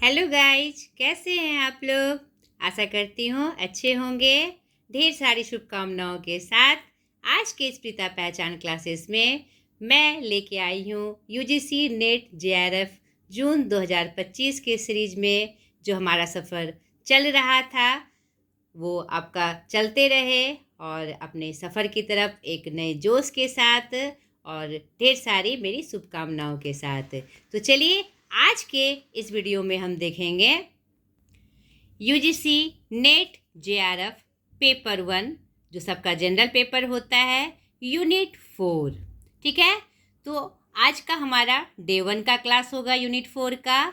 Hello guys, कैसे हैं आप लोग। आशा करती हूँ अच्छे होंगे। ढेर सारी शुभकामनाओं के साथ आज के इस प्रीता पहचान क्लासेस में मैं लेके आई हूँ यूजीसी नेट जेआरएफ जून 2025 के सीरीज में जो हमारा सफ़र चल रहा था वो आपका चलते रहे और अपने सफ़र की तरफ एक नए जोश के साथ और ढेर सारी मेरी शुभकामनाओं के साथ। तो चलिए आज के इस वीडियो में हम देखेंगे यूजीसी नेट जेआरएफ पेपर 1 जो सबका जनरल पेपर होता है, यूनिट 4। ठीक है, तो आज का हमारा डे 1 का क्लास होगा यूनिट 4 का।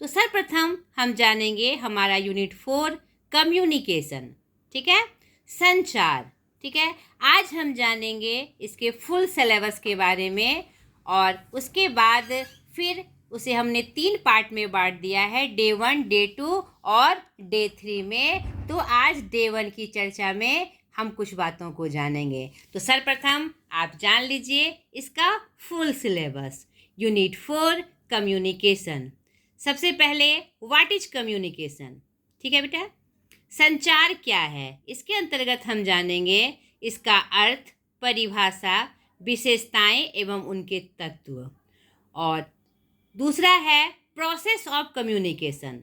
तो सर्वप्रथम हम जानेंगे हमारा यूनिट 4 कम्युनिकेशन। ठीक है, संचार। ठीक है, आज हम जानेंगे इसके फुल सिलेबस के बारे में और उसके बाद फिर उसे हमने 3 पार्ट में बांट दिया है, डे 1, डे 2 और डे 3 में। तो आज डे 1 की चर्चा में हम कुछ बातों को जानेंगे। तो सर्वप्रथम आप जान लीजिए इसका फुल सिलेबस। Unit 4 communication. सबसे पहले व्हाट इज कम्युनिकेशन। ठीक है बेटा, संचार क्या है, इसके अंतर्गत हम जानेंगे इसका अर्थ, परिभाषा, विशेषताएं एवं उनके तत्व। और दूसरा है प्रोसेस ऑफ कम्युनिकेशन,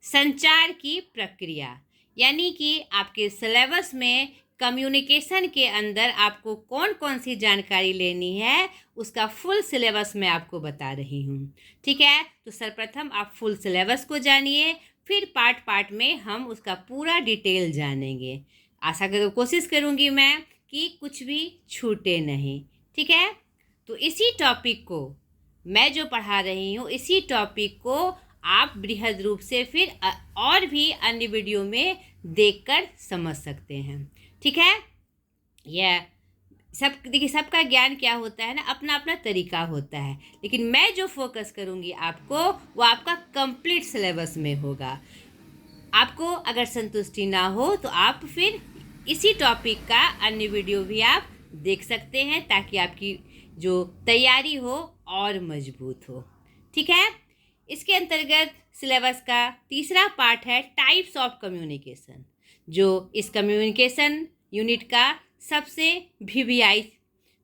संचार की प्रक्रिया। यानी कि आपके सिलेबस में कम्युनिकेशन के अंदर आपको कौन कौन सी जानकारी लेनी है उसका फुल सिलेबस मैं आपको बता रही हूँ। ठीक है, तो सर्वप्रथम आप फुल सिलेबस को जानिए, फिर पार्ट पार्ट में हम उसका पूरा डिटेल जानेंगे। आशा कर कोशिश करूँगी मैं कि कुछ भी छूटे नहीं। ठीक है, तो इसी टॉपिक को मैं जो पढ़ा रही हूँ, इसी टॉपिक को आप बृहद रूप से फिर और भी अन्य वीडियो में देखकर समझ सकते हैं। ठीक है, यह सब देखिए, सबका ज्ञान क्या होता है ना, अपना अपना तरीका होता है, लेकिन मैं जो फोकस करूँगी आपको वो आपका कंप्लीट सिलेबस में होगा। आपको अगर संतुष्टि ना हो तो आप फिर इसी टॉपिक का अन्य वीडियो भी आप देख सकते हैं ताकि आपकी जो तैयारी हो और मजबूत हो। ठीक है, इसके अंतर्गत सिलेबस का तीसरा पार्ट है टाइप्स ऑफ कम्युनिकेशन, जो इस कम्युनिकेशन यूनिट का सबसे वीवीआई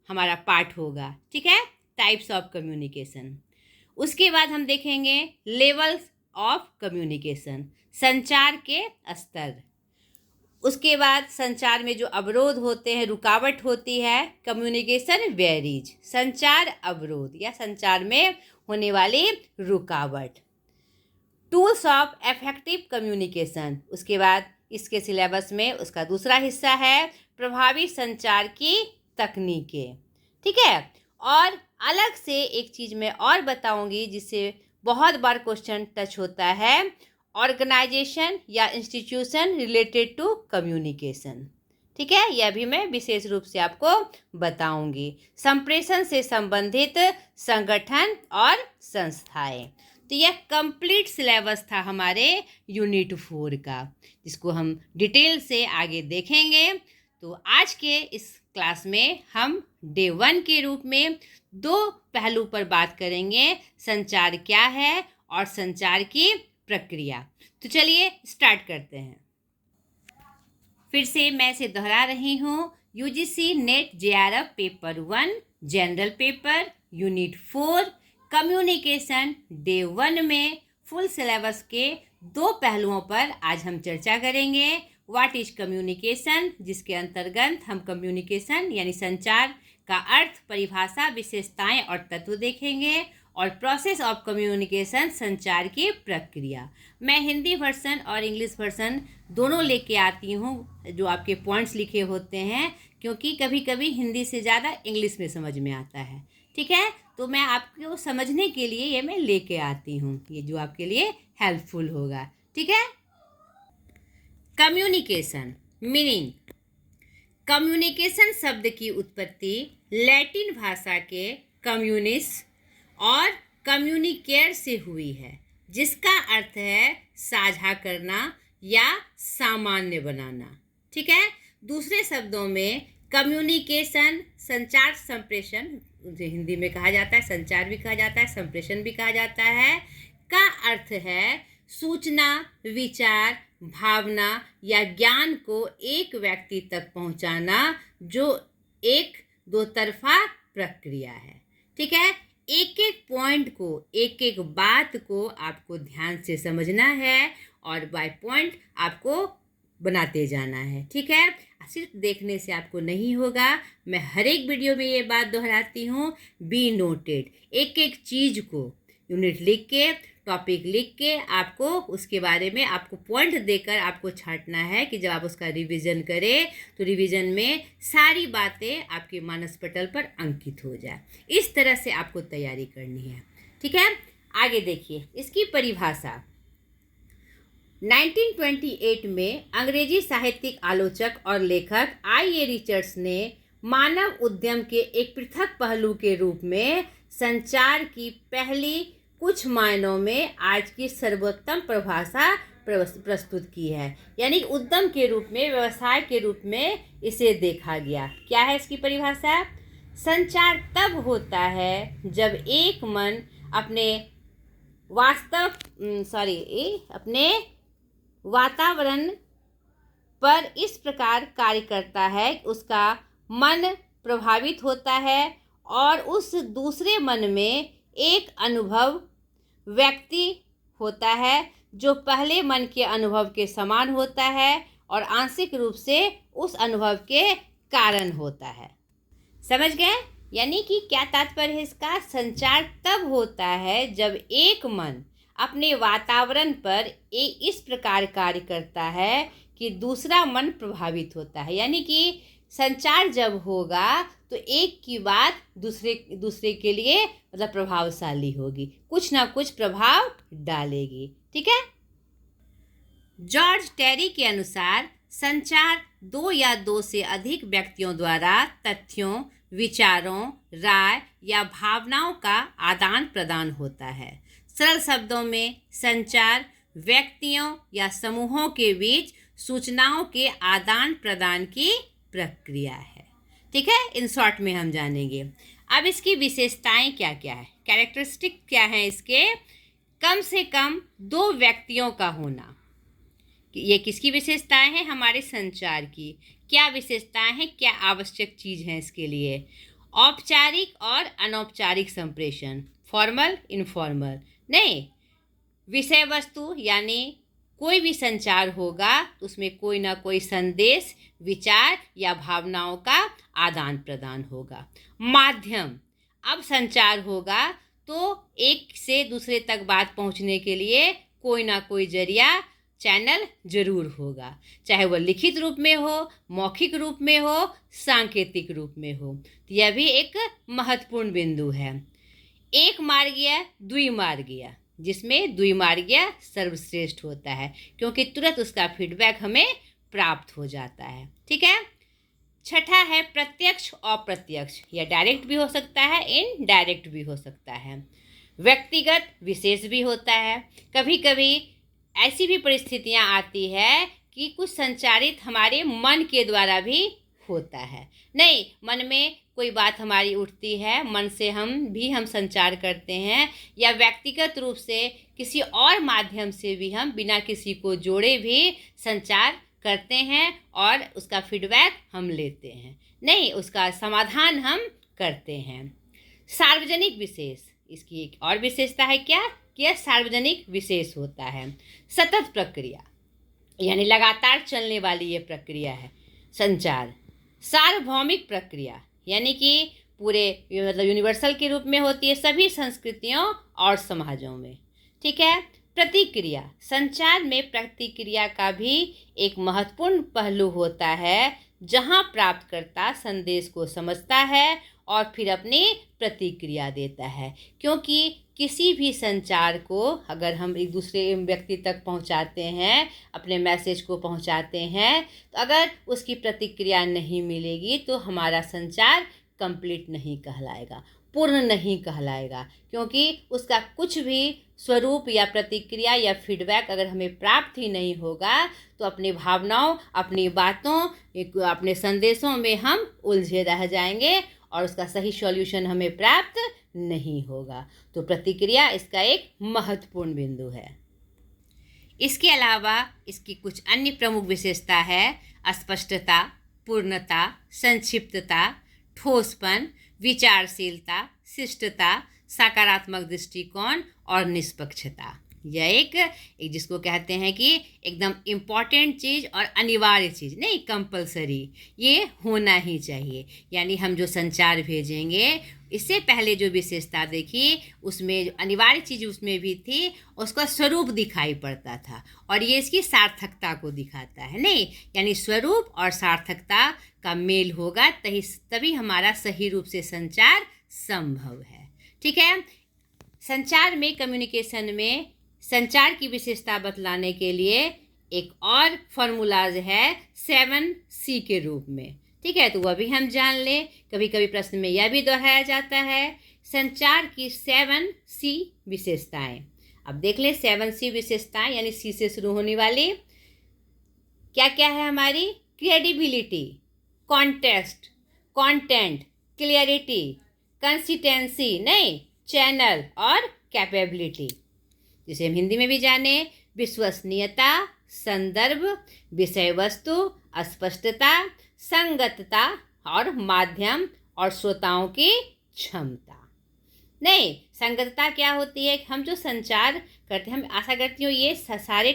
हमारा पार्ट होगा। ठीक है, टाइप्स ऑफ कम्युनिकेशन। उसके बाद हम देखेंगे लेवल्स ऑफ कम्युनिकेशन, संचार के स्तर। उसके बाद संचार में जो अवरोध होते हैं, रुकावट होती है, कम्युनिकेशन वेरीज, संचार अवरोध या संचार में होने वाली रुकावट। Tools of effective communication. उसके बाद इसके सिलेबस में उसका दूसरा हिस्सा है प्रभावी संचार की तकनीकें। ठीक है, और अलग से एक चीज़ मैं और बताऊंगी जिससे बहुत बार क्वेश्चन टच होता है, ऑर्गेनाइजेशन या इंस्टीट्यूशन रिलेटेड टू कम्युनिकेशन। ठीक है, यह भी मैं विशेष रूप से आपको बताऊंगी। संप्रेषण से संबंधित संगठन और संस्थाएं। तो यह कंप्लीट सिलेबस था हमारे यूनिट 4 का, जिसको हम डिटेल से आगे देखेंगे। तो आज के इस क्लास में हम डे 1 के रूप में 2 पहलू पर बात करेंगे, संचार क्या है और संचार की प्रक्रिया। तो चलिए स्टार्ट करते हैं। फिर से मैं इसे दोहरा रही हूँ, UGC net JRF paper 1 general paper unit 4 communication day 1 में फुल सिलेबस के 2 पहलुओं पर आज हम चर्चा करेंगे। व्हाट इज कम्युनिकेशन, जिसके अंतर्गत हम कम्युनिकेशन यानी संचार का अर्थ, परिभाषा, विशेषताएं और तत्व देखेंगे। और प्रोसेस ऑफ कम्युनिकेशन, संचार की प्रक्रिया। मैं हिंदी वर्सन और इंग्लिश वर्सन दोनों लेके आती हूँ जो आपके पॉइंट्स लिखे होते हैं, क्योंकि कभी कभी हिंदी से ज़्यादा इंग्लिश में समझ में आता है। ठीक है, तो मैं आपको समझने के लिए ये मैं लेके आती हूँ, ये जो आपके लिए हेल्पफुल होगा। ठीक है, कम्युनिकेशन मीनिंग। कम्युनिकेशन शब्द की उत्पत्ति लैटिन भाषा के कम्युनिस और कम्युनिकेयर से हुई है, जिसका अर्थ है साझा करना या सामान्य बनाना। ठीक है, दूसरे शब्दों में कम्युनिकेशन संचार, संप्रेषण हिंदी में कहा जाता है, संचार भी कहा जाता है, संप्रेषण भी कहा जाता है, का अर्थ है सूचना, विचार, भावना या ज्ञान को एक व्यक्ति तक पहुंचाना, जो एक दो तरफा प्रक्रिया है। ठीक है, एक एक पॉइंट को, एक एक बात को आपको ध्यान से समझना है और बाय पॉइंट आपको बनाते जाना है। ठीक है, सिर्फ देखने से आपको नहीं होगा। मैं हर एक वीडियो में ये बात दोहराती हूँ, बी नोटेड। एक एक चीज़ को यूनिट लिख के, टॉपिक लिख के, आपको उसके बारे में आपको पॉइंट देकर आपको छांटना है कि जब आप उसका रिवीजन करें तो रिवीजन में सारी बातें आपके मानस पटल पर अंकित हो जाए। इस तरह से आपको तैयारी करनी है। ठीक है, आगे देखिए इसकी परिभाषा। 1928 में अंग्रेजी साहित्यिक आलोचक और लेखक आई.ए. रिचर्ड्स ने मानव उद्यम के एक पृथक पहलू के रूप में संचार की पहली कुछ मायनों में आज की सर्वोत्तम परिभाषा प्रस्तुत की है। यानी उद्यम के रूप में, व्यवसाय के रूप में इसे देखा गया। क्या है इसकी परिभाषा? संचार तब होता है जब एक मन अपने अपने वातावरण पर इस प्रकार कार्य करता है कि उसका मन प्रभावित होता है और उस दूसरे मन में एक अनुभव व्यक्ति होता है जो पहले मन के अनुभव के समान होता है और आंशिक रूप से उस अनुभव के कारण होता है। समझ गए? यानी कि क्या तात्पर्य है इसका? संचार तब होता है जब एक मन अपने वातावरण पर इस प्रकार कार्य करता है कि दूसरा मन प्रभावित होता है। यानी कि संचार जब होगा तो एक की बात दूसरे के लिए मतलब प्रभावशाली होगी, कुछ ना कुछ प्रभाव डालेगी। ठीक है, जॉर्ज टेरी के अनुसार संचार दो या दो से अधिक व्यक्तियों द्वारा तथ्यों, विचारों, राय या भावनाओं का आदान प्रदान होता है। सरल शब्दों में संचार व्यक्तियों या समूहों के बीच सूचनाओं के आदान प्रदान की प्रक्रिया है। ठीक है, इन शॉर्ट में हम जानेंगे। अब इसकी विशेषताएं क्या क्या है, कैरेक्टरिस्टिक क्या है इसके? कम से कम दो व्यक्तियों का होना। ये किसकी विशेषताएं हैं? हमारे संचार की। क्या विशेषताएं हैं, क्या आवश्यक चीज़ है इसके लिए? औपचारिक और अनौपचारिक संप्रेषण, फॉर्मल इनफॉर्मल नहीं। विषय वस्तु यानी कोई भी संचार होगा उसमें कोई ना कोई संदेश, विचार या भावनाओं का आदान प्रदान होगा। माध्यम, अब संचार होगा तो एक से दूसरे तक बात पहुंचने के लिए कोई ना कोई जरिया, चैनल जरूर होगा, चाहे वह लिखित रूप में हो, मौखिक रूप में हो, सांकेतिक रूप में हो। तो यह भी एक महत्वपूर्ण बिंदु है। एक मार्गीय, द्विमार्गीय, जिसमें द्विमार्गीय सर्वश्रेष्ठ होता है क्योंकि तुरंत उसका फीडबैक हमें प्राप्त हो जाता है। ठीक है, छठा है प्रत्यक्ष अप्रत्यक्ष, या डायरेक्ट भी हो सकता है, इनडायरेक्ट भी हो सकता है। व्यक्तिगत विशेष भी होता है। कभी कभी ऐसी भी परिस्थितियां आती है कि कुछ संचारित हमारे मन के द्वारा भी होता है। नहीं, मन में कोई बात हमारी उठती है, मन से हम संचार करते हैं, या व्यक्तिगत रूप से किसी और माध्यम से भी हम बिना किसी को जोड़े भी संचार करते हैं और उसका फीडबैक हम लेते हैं। नहीं, उसका समाधान हम करते हैं। सार्वजनिक विशेष, इसकी एक और विशेषता है क्या कि यह सार्वजनिक विशेष होता है। सतत प्रक्रिया यानी लगातार चलने वाली ये प्रक्रिया है संचार। सार्वभौमिक प्रक्रिया यानी कि पूरे मतलब यूनिवर्सल के रूप में होती है सभी संस्कृतियों और समाजों में। ठीक है, प्रतिक्रिया, संचार में प्रतिक्रिया का भी एक महत्वपूर्ण पहलू होता है जहां प्राप्तकर्ता संदेश को समझता है और फिर अपनी प्रतिक्रिया देता है। क्योंकि किसी भी संचार को अगर हम एक दूसरे व्यक्ति तक पहुंचाते हैं, अपने मैसेज को पहुंचाते हैं, तो अगर उसकी प्रतिक्रिया नहीं मिलेगी तो हमारा संचार कंप्लीट नहीं कहलाएगा, पूर्ण नहीं कहलाएगा। क्योंकि उसका कुछ भी स्वरूप या प्रतिक्रिया या फीडबैक अगर हमें प्राप्त ही नहीं होगा तो अपनी भावनाओं, अपनी बातों, अपने संदेशों में हम उलझे रह जाएंगे और उसका सही सॉल्यूशन हमें प्राप्त नहीं होगा। तो प्रतिक्रिया इसका एक महत्वपूर्ण बिंदु है। इसके अलावा इसकी कुछ अन्य प्रमुख विशेषता है अस्पष्टता, पूर्णता, संक्षिप्तता, ठोसपन, विचारशीलता, शिष्टता, सकारात्मक दृष्टिकोण और निष्पक्षता। यह एक जिसको कहते हैं कि एकदम इम्पॉर्टेंट चीज़ और अनिवार्य चीज़, नहीं कंपलसरी, ये होना ही चाहिए। यानी हम जो संचार भेजेंगे, इससे पहले जो विशेषता देखी उसमें अनिवार्य चीज़ उसमें भी थी, उसका स्वरूप दिखाई पड़ता था और ये इसकी सार्थकता को दिखाता है। नहीं, यानी स्वरूप और सार्थकता का मेल होगा तभी हमारा सही रूप से संचार संभव है। ठीक है। संचार में, कम्युनिकेशन में संचार की विशेषता बतलाने के लिए एक और फॉर्मूलाज है 7C के रूप में। ठीक है, तो वह भी हम जान लें। कभी कभी प्रश्न में यह भी दोहराया जाता है, संचार की 7C विशेषताएं। अब देख लें 7C विशेषताएं, यानी C से शुरू होने वाली क्या क्या है हमारी? Credibility, context, content, clarity, consistency, नहीं चैनल और कैपेबिलिटी, जिसे हम हिंदी में भी जाने, विश्वसनीयता, संदर्भ, विषय वस्तु, स्पष्टता, संगतता और माध्यम और श्रोताओं की क्षमता। नहीं, संगतता क्या होती है? हम जो संचार करते हैं, हम आशा करती हूँ ये सारे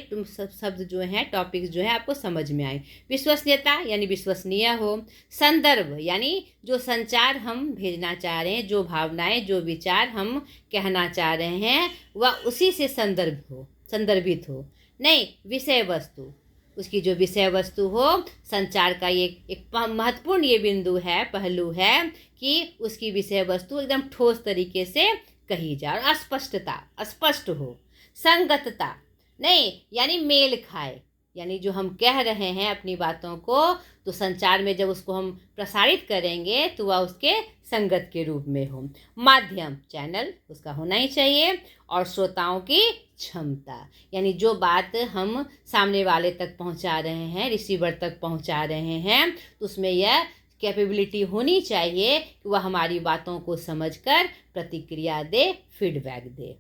शब्द जो हैं, टॉपिक्स जो हैं आपको समझ में आए। विश्वसनीयता यानी विश्वसनीय हो, संदर्भ यानी जो संचार हम भेजना चाह रहे हैं, जो भावनाएं, जो विचार हम कहना चाह रहे हैं वह उसी से संदर्भित हो। नहीं, विषय वस्तु, उसकी जो विषय वस्तु हो, संचार का ये एक महत्वपूर्ण ये बिंदु है, पहलू है कि उसकी विषय वस्तु एकदम ठोस तरीके से कही जाए और स्पष्ट हो। संगतता, नहीं यानी मेल खाए, यानी जो हम कह रहे हैं अपनी बातों को, तो संचार में जब उसको हम प्रसारित करेंगे तो वह उसके संगत के रूप में हो। माध्यम, चैनल उसका होना ही चाहिए। और श्रोताओं की क्षमता, यानी जो बात हम सामने वाले तक पहुंचा रहे हैं, रिसीवर तक पहुंचा रहे हैं, तो उसमें यह कैपेबिलिटी होनी चाहिए कि वह हमारी बातों को समझकर प्रतिक्रिया दे, फीडबैक दे।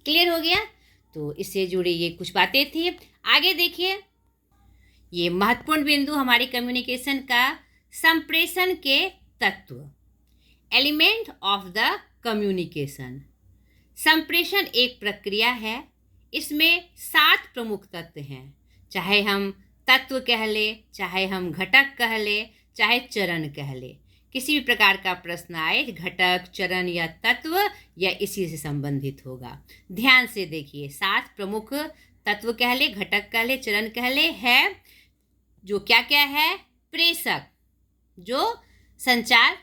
क्लियर हो गया? तो इससे जुड़ी ये कुछ बातें थी। आगे देखिए, ये महत्वपूर्ण बिंदु हमारी कम्युनिकेशन का, संप्रेषण के तत्व, एलिमेंट ऑफ द कम्युनिकेशन। संप्रेषण एक प्रक्रिया है, इसमें 7 प्रमुख तत्व हैं। चाहे हम तत्व कह ले, चाहे हम घटक कह ले, चाहे चरण कह ले, किसी भी प्रकार का प्रश्न आए, घटक, चरण या तत्व या इसी से संबंधित होगा। ध्यान से देखिए, 7 प्रमुख तत्व कह ले, घटक कह ले, चरण कह ले, है जो क्या क्या है? प्रेषक, जो संचार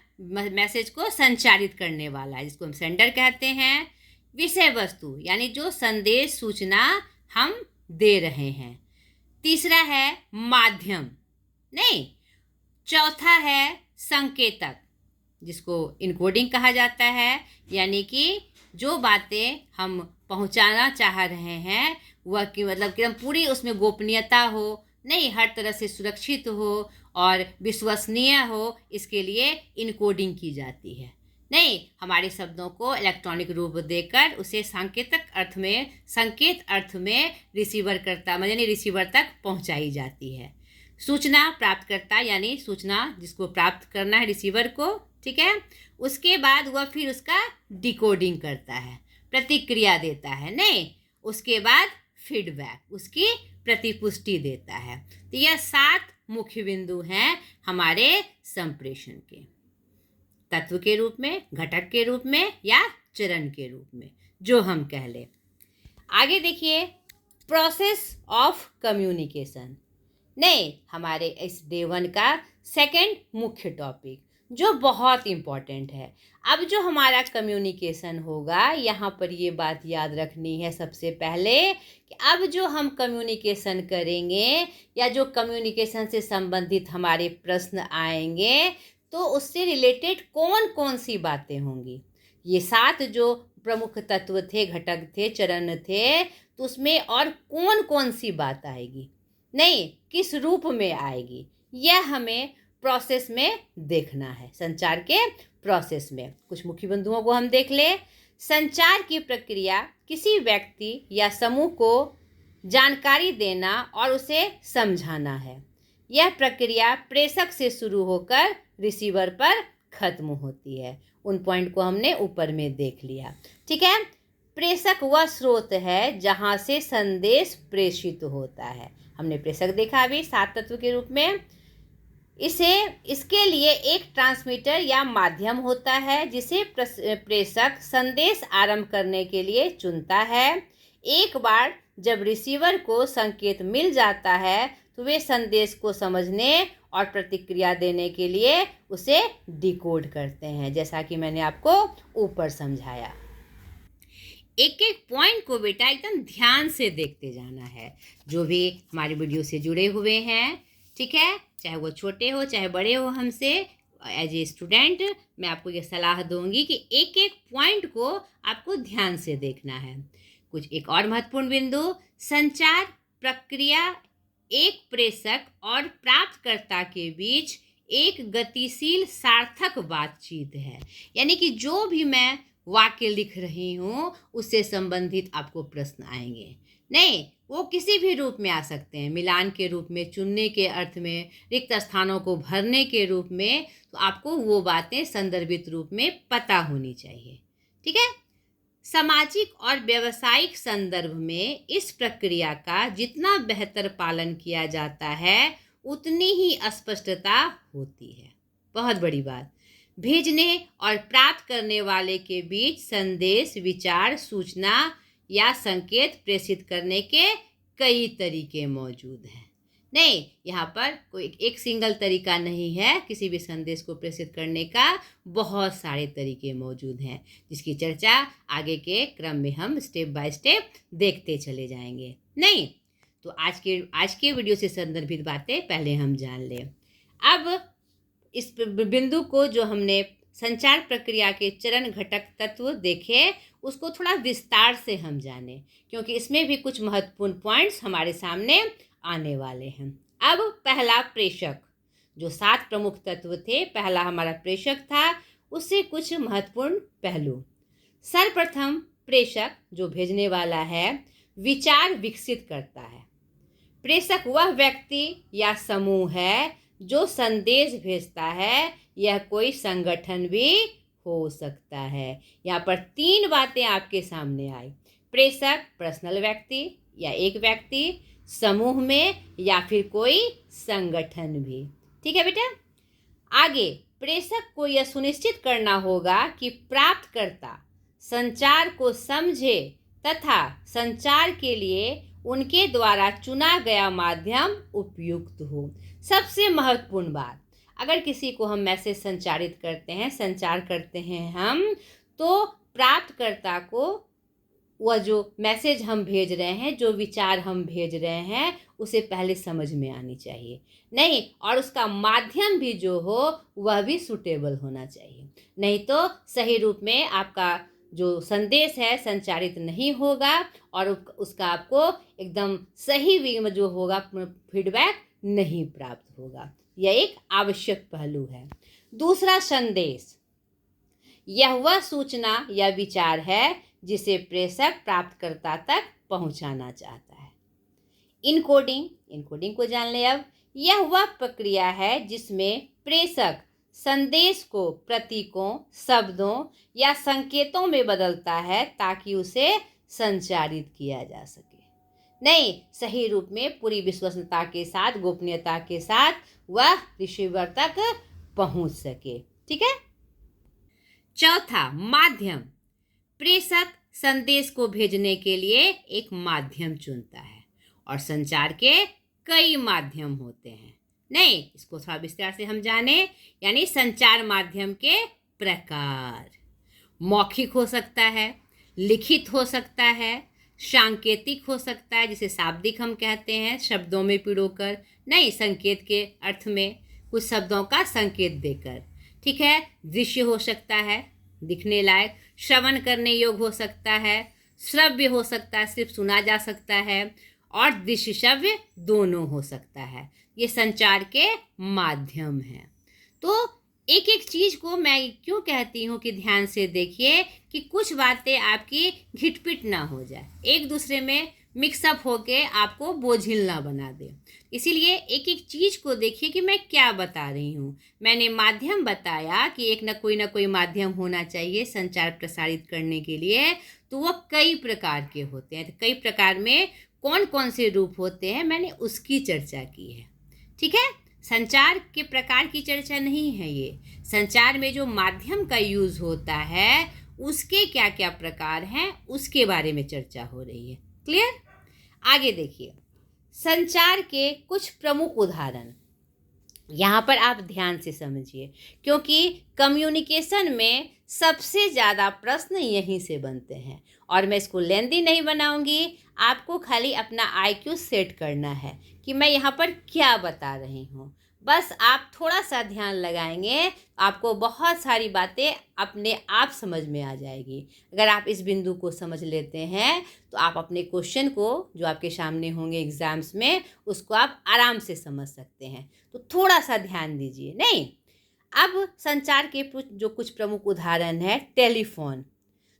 मैसेज को संचारित करने वाला है, जिसको हम सेंडर कहते हैं। विषय वस्तु, यानी जो संदेश, सूचना हम दे रहे हैं। तीसरा है माध्यम, नहीं। चौथा है संकेतक, जिसको इनकोडिंग कहा जाता है, यानी कि जो बातें हम पहुंचाना चाह रहे हैं वह कि मतलब कि पूरी उसमें गोपनीयता हो, नहीं हर तरह से सुरक्षित हो और विश्वसनीय हो, इसके लिए इनकोडिंग की जाती है। नहीं, हमारे शब्दों को इलेक्ट्रॉनिक रूप देकर उसे संकेत अर्थ में रिसीवर तक पहुंचाई जाती है। सूचना प्राप्तकर्ता, यानी सूचना जिसको प्राप्त करना है रिसीवर को, ठीक है, उसके बाद वह फिर उसका डिकोडिंग करता है, प्रतिक्रिया देता है। नहीं, उसके बाद फीडबैक, उसकी प्रतिपुष्टि देता है। तो यह 7 मुख्य बिंदु हैं हमारे संप्रेषण के, तत्व के रूप में, घटक के रूप में या चरण के रूप में, जो हम कह ले। आगे देखिए, प्रोसेस ऑफ कम्युनिकेशन, नहीं हमारे इस डे 1 का सेकंड मुख्य टॉपिक, जो बहुत इम्पॉर्टेंट है। अब जो हमारा कम्युनिकेशन होगा, यहाँ पर ये बात याद रखनी है सबसे पहले कि अब जो हम कम्युनिकेशन करेंगे या जो कम्युनिकेशन से संबंधित हमारे प्रश्न आएंगे, तो उससे रिलेटेड कौन कौन सी बातें होंगी। ये 7 जो प्रमुख तत्व थे, घटक थे, चरण थे, तो उसमें और कौन कौन सी बात आएगी, नहीं किस रूप में आएगी, यह हमें प्रोसेस में देखना है। संचार के प्रोसेस में कुछ मुख्य बिंदुओं को हम देख ले। संचार की प्रक्रिया किसी व्यक्ति या समूह को जानकारी देना और उसे समझाना है। यह प्रक्रिया प्रेषक से शुरू होकर रिसीवर पर खत्म होती है। उन पॉइंट को हमने ऊपर में देख लिया। ठीक है। प्रेषक वह स्रोत है जहाँ से संदेश प्रेषित होता है। हमने प्रेषक देखा अभी 7 तत्व के रूप में। इसके लिए एक ट्रांसमीटर या माध्यम होता है जिसे प्रेषक संदेश आरंभ करने के लिए चुनता है। एक बार जब रिसीवर को संकेत मिल जाता है तो वे संदेश को समझने और प्रतिक्रिया देने के लिए उसे डिकोड करते हैं, जैसा कि मैंने आपको ऊपर समझाया। एक एक पॉइंट को बेटा एकदम ध्यान से देखते जाना है, जो भी हमारी वीडियो से जुड़े हुए हैं। ठीक है, चाहे वो छोटे हो चाहे बड़े हो हमसे। एज ए स्टूडेंट मैं आपको ये सलाह दूंगी कि एक एक पॉइंट को आपको ध्यान से देखना है। कुछ एक और महत्वपूर्ण बिंदु, संचार प्रक्रिया एक प्रेषक और प्राप्तकर्ता के बीच एक गतिशील सार्थक बातचीत है। यानी कि जो भी मैं वाक्य लिख रही हूँ उससे संबंधित आपको प्रश्न आएंगे। नहीं, वो किसी भी रूप में आ सकते हैं, मिलान के रूप में, चुनने के अर्थ में, रिक्त स्थानों को भरने के रूप में। तो आपको वो बातें संदर्भित रूप में पता होनी चाहिए। ठीक है। सामाजिक और व्यावसायिक संदर्भ में इस प्रक्रिया का जितना बेहतर पालन किया जाता है उतनी ही स्पष्टता होती है। बहुत बड़ी बात, भेजने और प्राप्त करने वाले के बीच संदेश, विचार, सूचना या संकेत प्रेषित करने के कई तरीके मौजूद हैं। नहीं, यहाँ पर कोई एक सिंगल तरीका नहीं है किसी भी संदेश को प्रेषित करने का, बहुत सारे तरीके मौजूद हैं जिसकी चर्चा आगे के क्रम में हम स्टेप बाय स्टेप देखते चले जाएंगे। नहीं तो आज के वीडियो से संदर्भित बातें पहले हम जान लें। अब इस बिंदु को जो हमने संचार प्रक्रिया के चरण घटक तत्व देखे उसको थोड़ा विस्तार से हम जाने, क्योंकि इसमें भी कुछ महत्वपूर्ण पॉइंट्स हमारे सामने आने वाले हैं। अब पहला प्रेषक, जो 7 प्रमुख तत्व थे, पहला हमारा प्रेषक था, उससे कुछ महत्वपूर्ण पहलू। सर्वप्रथम प्रेषक जो भेजने वाला है विचार विकसित करता है। प्रेषक वह व्यक्ति या समूह है जो संदेश भेजता है। यह कोई संगठन भी हो सकता है। यहाँ पर 3 बातें आपके सामने आई। प्रेषक पर्सनल व्यक्ति या एक व्यक्ति, समूह में, या फिर कोई संगठन भी। ठीक है बेटा। आगे प्रेषक को यह सुनिश्चित करना होगा कि प्राप्तकर्ता संचार को समझे तथा संचार के लिए उनके द्वारा चुना गया माध्यम उपयुक्त हो। सबसे महत्वपूर्ण बात, अगर किसी को हम मैसेज संचारित करते हैं, संचार करते हैं हम, तो प्राप्तकर्ता को वह जो मैसेज हम भेज रहे हैं, जो विचार हम भेज रहे हैं, उसे पहले समझ में आनी चाहिए। नहीं, और उसका माध्यम भी जो हो वह भी सूटेबल होना चाहिए। नहीं तो सही रूप में आपका जो संदेश है संचारित नहीं होगा और उसका आपको एकदम सही जो होगा फीडबैक नहीं प्राप्त होगा। यह एक आवश्यक पहलू है। दूसरा, संदेश यह वह सूचना या विचार है जिसे प्रेषक प्राप्तकर्ता तक पहुंचाना चाहता है। इनकोडिंग को जान ले। अब यह वह प्रक्रिया है जिसमें प्रेषक संदेश को प्रतीकों, शब्दों या संकेतों में बदलता है ताकि उसे संचारित किया जा सके। नहीं, सही रूप में पूरी विश्वसनीयता के साथ, गोपनीयता के साथ वह रिसीवर तक पहुंच सके। ठीक है। चौथा, माध्यम। प्रेषक संदेश को भेजने के लिए एक माध्यम चुनता है और संचार के कई माध्यम होते हैं। नहीं, इसको थोड़ा विस्तार से हम जाने, यानी संचार माध्यम के प्रकार। मौखिक हो सकता है, लिखित हो सकता है, सांकेतिक हो सकता है, जिसे शाब्दिक हम कहते हैं, शब्दों में पिरोकर, नहीं संकेत के अर्थ में कुछ शब्दों का संकेत देकर। ठीक है। दृश्य हो सकता है, दिखने लायक, श्रवण करने योग्य हो सकता है, श्रव्य हो सकता है, सिर्फ सुना जा सकता है, और दृश्य श्रव्य दोनों हो सकता है। ये संचार के माध्यम हैं। तो एक एक चीज को मैं क्यों कहती हूँ कि ध्यान से देखिए कि कुछ बातें आपकी घिटपिट ना हो जाए, एक दूसरे में मिक्सअप होके आपको बोझिल ना बना दे। इसीलिए एक एक चीज़ को देखिए कि मैं क्या बता रही हूँ। मैंने माध्यम बताया कि एक न कोई माध्यम होना चाहिए संचार प्रसारित करने के लिए, तो वो कई प्रकार के होते हैं। तो कई प्रकार में कौन कौन से रूप होते हैं, मैंने उसकी चर्चा की है। ठीक है, संचार के प्रकार की चर्चा नहीं है ये। संचार में जो माध्यम का यूज़ होता है उसके क्या क्या प्रकार हैं उसके बारे में चर्चा हो रही है। क्लियर? आगे देखिए, संचार के कुछ प्रमुख उदाहरण यहाँ पर आप ध्यान से समझिए, क्योंकि कम्युनिकेशन में सबसे ज़्यादा प्रश्न यहीं से बनते हैं। और मैं इसको लेंदी नहीं बनाऊंगी, आपको खाली अपना IQ सेट करना है कि मैं यहाँ पर क्या बता रही हूँ। बस आप थोड़ा सा ध्यान लगाएंगे, आपको बहुत सारी बातें अपने आप समझ में आ जाएगी। अगर आप इस बिंदु को समझ लेते हैं तो आप अपने क्वेश्चन को जो आपके सामने होंगे एग्ज़ाम्स में, उसको आप आराम से समझ सकते हैं। तो थोड़ा सा ध्यान दीजिए। नहीं, अब संचार के जो कुछ प्रमुख उदाहरण है, टेलीफोन,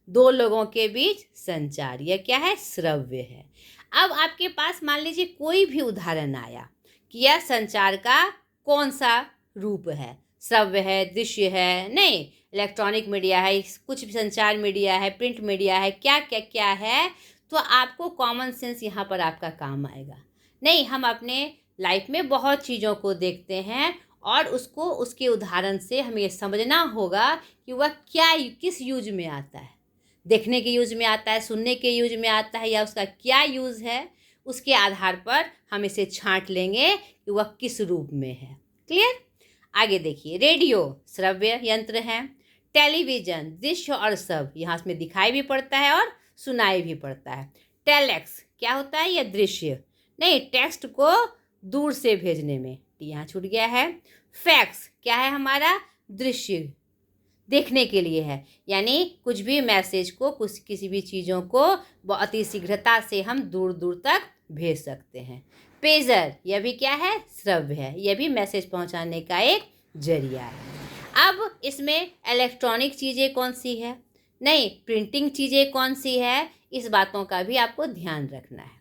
दो लोगों के बीच संचार, यह क्या है? श्रव्य है। अब आपके पास मान लीजिए कोई भी उदाहरण आया कि यह संचार का कौन सा रूप है, श्रव्य है, दृश्य है, नहीं इलेक्ट्रॉनिक मीडिया है, कुछ भी संचार मीडिया है, प्रिंट मीडिया है, क्या क्या क्या है, तो आपको कॉमन सेंस यहाँ पर आपका काम आएगा। नहीं, हम अपने लाइफ में बहुत चीज़ों को देखते हैं और उसको उसके उदाहरण से हमें समझना होगा कि वह क्या किस यूज में आता है। देखने के यूज में आता है, सुनने के यूज में आता है, या उसका क्या यूज़ है, उसके आधार पर हम इसे छांट लेंगे कि वह किस रूप में है। क्लियर? आगे देखिए, रेडियो श्रव्य यंत्र है, टेलीविज़न दृश्य और शब्द, यहाँ इसमें दिखाई भी पड़ता है और सुनाई भी पड़ता है। टेलेक्स क्या होता है? यह दृश्य, नहीं टेक्स्ट को दूर से भेजने में, यहाँ छूट गया है। फैक्स क्या है? हमारा दृश्य, देखने के लिए है, यानी कुछ भी मैसेज को, कुछ किसी भी चीज़ों को बहुत ही शीघ्रता से हम दूर दूर तक भेज सकते हैं। पेजर, यह भी क्या है? श्रव्य है, यह भी मैसेज पहुंचाने का एक जरिया है। अब इसमें इलेक्ट्रॉनिक चीज़ें कौन सी है, नहीं प्रिंटिंग चीज़ें कौन सी है, इस बातों का भी आपको ध्यान रखना है।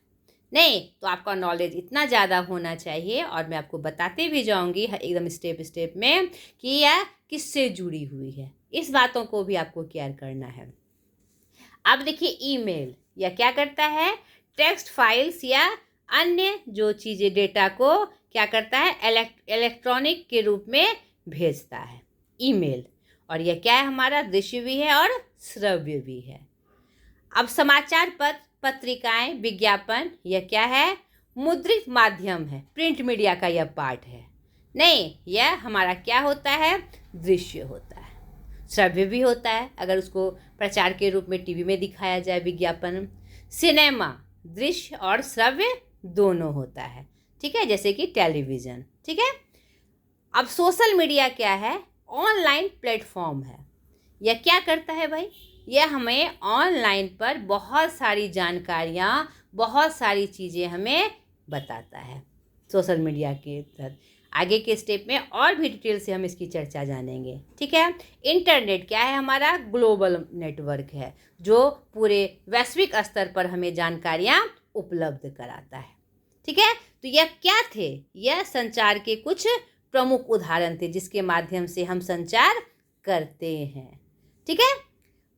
नहीं तो आपका नॉलेज इतना ज़्यादा होना चाहिए, और मैं आपको बताते भी जाऊंगी एकदम स्टेप स्टेप में कि यह किससे जुड़ी हुई है, इस बातों को भी आपको केयर करना है। अब देखिए, ईमेल यह क्या करता है? टेक्स्ट फाइल्स या अन्य जो चीज़ें, डेटा को क्या करता है? इलेक्ट्रॉनिक के रूप में भेजता है ईमेल। और यह क्या है? हमारा दृश्य भी है और श्रव्य भी है। अब समाचार पत्र, पत्रिकाएं, विज्ञापन, यह क्या है? मुद्रित माध्यम है, प्रिंट मीडिया का यह पार्ट है। नहीं, यह हमारा क्या होता है? दृश्य होता है, श्रव्य भी होता है अगर उसको प्रचार के रूप में टीवी में दिखाया जाए विज्ञापन। सिनेमा दृश्य और श्रव्य दोनों होता है, ठीक है, जैसे कि टेलीविज़न। ठीक है, अब सोशल मीडिया क्या है? ऑनलाइन प्लेटफॉर्म है। यह क्या करता है भाई? यह हमें ऑनलाइन पर बहुत सारी जानकारियाँ, बहुत सारी चीज़ें हमें बताता है सोशल मीडिया के तहत। आगे के स्टेप में और भी डिटेल से हम इसकी चर्चा जानेंगे। ठीक है, इंटरनेट क्या है? हमारा ग्लोबल नेटवर्क है जो पूरे वैश्विक स्तर पर हमें जानकारियाँ उपलब्ध कराता है। ठीक है, तो यह क्या थे? यह संचार के कुछ प्रमुख उदाहरण थे जिसके माध्यम से हम संचार करते हैं। ठीक है,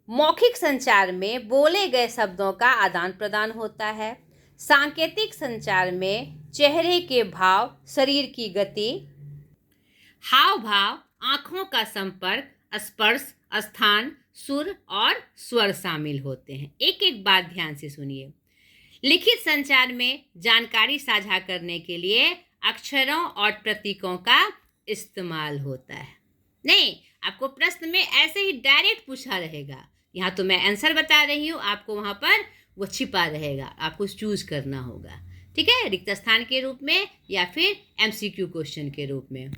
मौखिक संचार में बोले गए शब्दों का आदान प्रदान होता है। सांकेतिक संचार में चेहरे के भाव, शरीर की गति, हाव भाव, आँखों का संपर्क, स्पर्श, स्थान, सुर और स्वर शामिल होते हैं। एक एक बात ध्यान से सुनिए। लिखित संचार में जानकारी साझा करने के लिए अक्षरों और प्रतीकों का इस्तेमाल होता है। नहीं, आपको प्रश्न में ऐसे ही डायरेक्ट पूछा रहेगा, यहाँ तो मैं आंसर बता रही हूँ, आपको वहाँ पर वो छिपा रहेगा, आपको चूज करना होगा। ठीक है, रिक्त स्थान के रूप में या फिर MCQ क्वेश्चन के रूप में।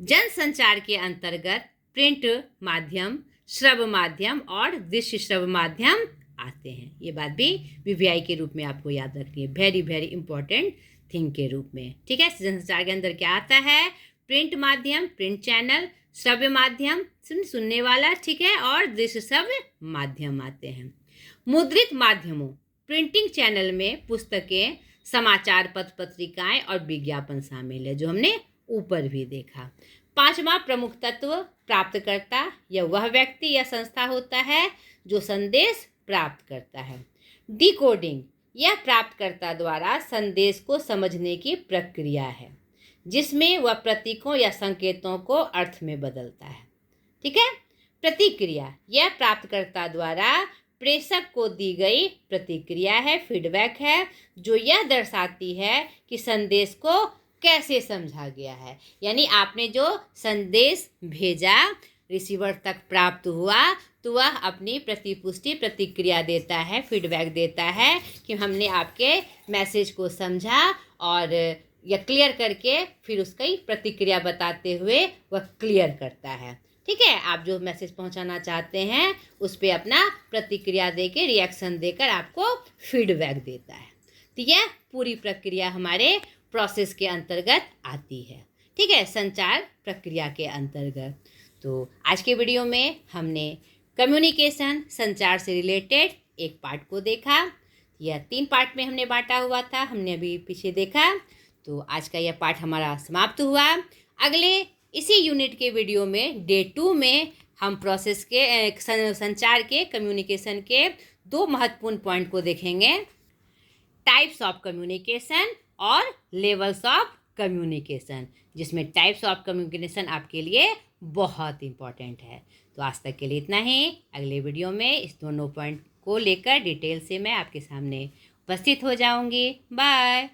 जन संचार के अंतर्गत प्रिंट माध्यम, श्रव्य माध्यम और दृश्य श्रव्य माध्यम आते हैं। ये बात भी VVI के रूप में आपको याद रखनी है, वेरी वेरी इंपॉर्टेंट थिंग के रूप में। ठीक है, जन संचार के अंदर क्या आता है? प्रिंट माध्यम, प्रिंट चैनल, श्रव्य माध्यम सुनने वाला, ठीक है, और दृश्य श्रव्य माध्यम आते हैं। मुद्रित माध्यमों प्रिंटिंग चैनल में पुस्तकें, समाचार पत्र पत्रिकाएं और विज्ञापन शामिल है, जो हमने ऊपर भी देखा। पांचवा प्रमुख तत्व प्राप्तकर्ता, यह वह व्यक्ति या संस्था होता है जो संदेश प्राप्त करता है। डिकोडिंग, यह प्राप्तकर्ता द्वारा संदेश को समझने की प्रक्रिया है, जिसमें वह प्रतीकों या संकेतों को अर्थ में बदलता है। ठीक है। प्रतिक्रिया, यह प्राप्तकर्ता द्वारा प्रेषक को दी गई प्रतिक्रिया है, फीडबैक है, जो यह दर्शाती है कि संदेश को कैसे समझा गया है। यानी आपने जो संदेश भेजा, रिसीवर तक प्राप्त हुआ, तो वह अपनी प्रतिपुष्टि प्रतिक्रिया देता है, फीडबैक देता है कि हमने आपके मैसेज को समझा, और यह क्लियर करके फिर उसकी प्रतिक्रिया बताते हुए वह क्लियर करता है। ठीक है। आप जो मैसेज पहुंचाना चाहते हैं उस पर अपना प्रतिक्रिया देके, रिएक्शन देकर आपको फीडबैक देता है। तो यह पूरी प्रक्रिया हमारे प्रोसेस के अंतर्गत आती है। ठीक है, संचार प्रक्रिया के अंतर्गत। तो आज के वीडियो में हमने कम्युनिकेशन, संचार से रिलेटेड एक पार्ट को देखा। यह 3 पार्ट में हमने बांटा हुआ था, हमने अभी पीछे देखा। तो आज का यह पार्ट हमारा समाप्त हुआ। अगले इसी यूनिट के वीडियो में डे 2 में हम प्रोसेस के संचार के, कम्युनिकेशन के 2 महत्वपूर्ण पॉइंट को देखेंगे, टाइप्स ऑफ कम्युनिकेशन और लेवल्स ऑफ कम्युनिकेशन, जिसमें टाइप्स ऑफ कम्युनिकेशन आपके लिए बहुत इंपॉर्टेंट है। तो आज तक के लिए इतना ही। अगले वीडियो में इस दोनों पॉइंट को लेकर डिटेल से मैं आपके सामने उपस्थित हो जाऊंगी। बाय।